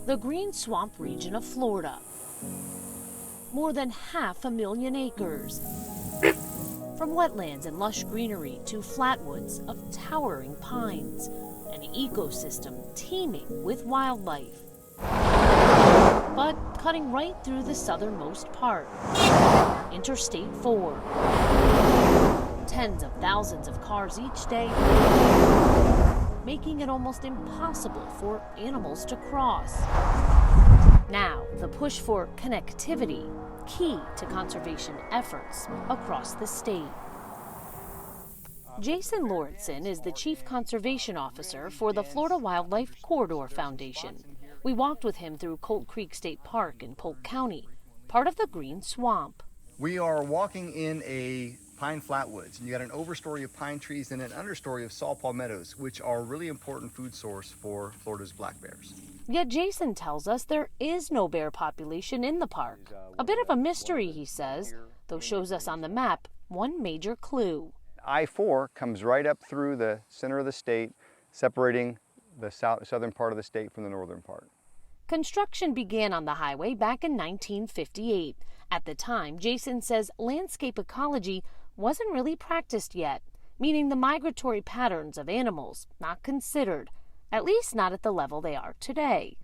the Green Swamp region of Florida. More than 500,000 acres. From wetlands and lush greenery to flatwoods of towering pines, an ecosystem teeming with wildlife. But cutting right through the southernmost part, Interstate 4. Tens of thousands of cars each day, making it almost impossible for animals to cross. Now, the push for connectivity, key to conservation efforts across the state. Jason Lauritsen is the Chief Conservation Officer for the Florida Wildlife Corridor Foundation. We walked with him through Colt Creek State Park in Polk County, part of the Green Swamp. We are walking in a pine flatwoods, and you got an overstory of pine trees and an understory of saw palmettos, which are a really important food source for Florida's black bears. Yet Jason tells us there is no bear population in the park. A bit of a mystery, he says, though shows us on the map one major clue. I-4 comes right up through the center of the state, separating the southern part of the state from the northern part. Construction began on the highway back in 1958. At the time, Jason says landscape ecology wasn't really practiced yet, meaning the migratory patterns of animals not considered, at least not at the level they are today.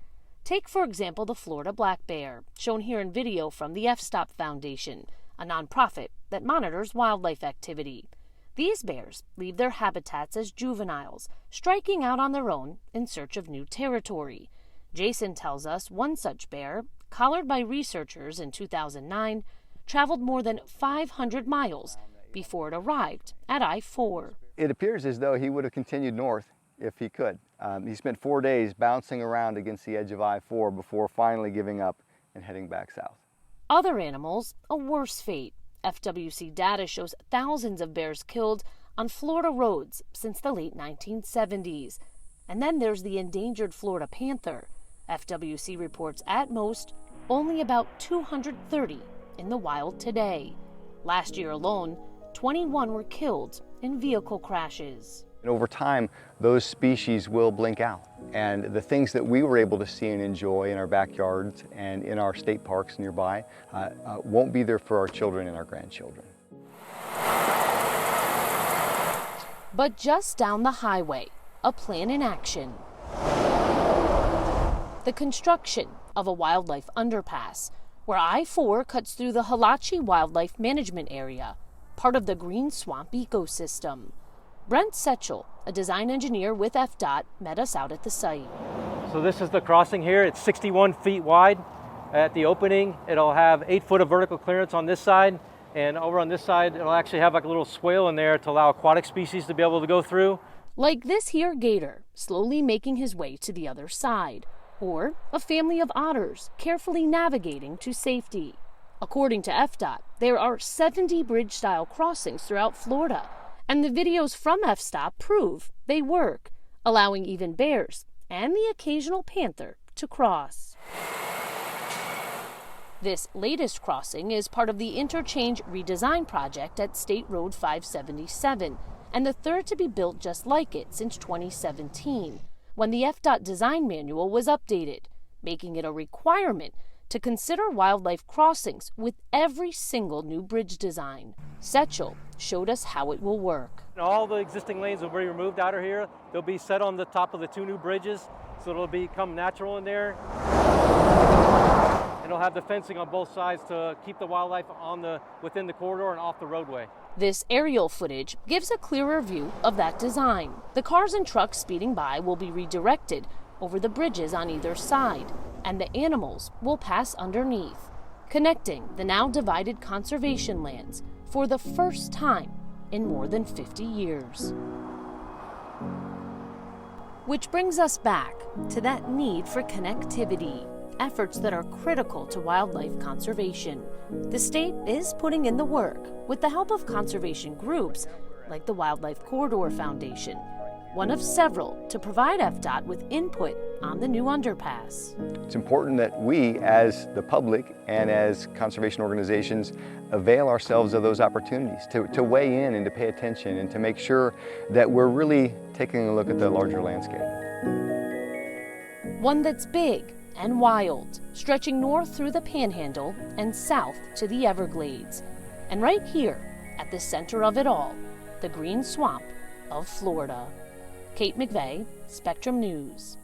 Take, for example, the Florida black bear, shown here in video from the FSTOP Foundation, a nonprofit that monitors wildlife activity. These bears leave their habitats as juveniles, striking out on their own in search of new territory. Jason tells us one such bear, collared by researchers in 2009, traveled more than 500 miles before it arrived at I-4. It appears as though he would have continued north if he could. He spent 4 days bouncing around against the edge of I-4 before finally giving up and heading back south. Other animals, a worse fate. FWC data shows thousands of bears killed on Florida roads since the late 1970s. And then there's the endangered Florida panther. FWC reports at most only about 230 in the wild today. Last year alone, 21 were killed in vehicle crashes. And over time, those species will blink out. And the things that we were able to see and enjoy in our backyards and in our state parks nearby won't be there for our children and our grandchildren. But just down the highway, a plan in action. The construction of a wildlife underpass, where I-4 cuts through the Halachi Wildlife Management Area, part of the Green Swamp ecosystem. Brent Setchell, a design engineer with FDOT, met us out at the site. So this is the crossing here. It's 61 feet wide. At the opening, it'll have 8 foot of vertical clearance on this side, and over on this side, it'll actually have like a little swale in there to allow aquatic species to be able to go through. Like this here gator, slowly making his way to the other side, or a family of otters carefully navigating to safety. According to FDOT, there are 70 bridge-style crossings throughout Florida, and the videos from FSTOP prove they work, allowing even bears and the occasional panther to cross. This latest crossing is part of the interchange redesign project at State Road 577, and the third to be built just like it since 2017, when the FDOT design manual was updated, making it a requirement to consider wildlife crossings with every single new bridge design. Setchell showed us how it will work. All the existing lanes will be removed out of here. They'll be set on the top of the 2 new bridges, so it'll become natural in there. It'll have the fencing on both sides to keep the wildlife within the corridor and off the roadway. This aerial footage gives a clearer view of that design. The cars and trucks speeding by will be redirected over the bridges on either side, and the animals will pass underneath, connecting the now divided conservation lands for the first time in more than 50 years. Which brings us back to that need for connectivity, efforts that are critical to wildlife conservation. The state is putting in the work with the help of conservation groups like the Wildlife Corridor Foundation, one of several to provide FDOT with input on the new underpass. It's important that we, as the public and as conservation organizations, avail ourselves of those opportunities to weigh in and to pay attention and to make sure that we're really taking a look at the larger landscape. One that's big and wild, stretching north through the Panhandle and south to the Everglades. And right here, at the center of it all, the green swamp of Florida. Kate McVeigh, Spectrum News.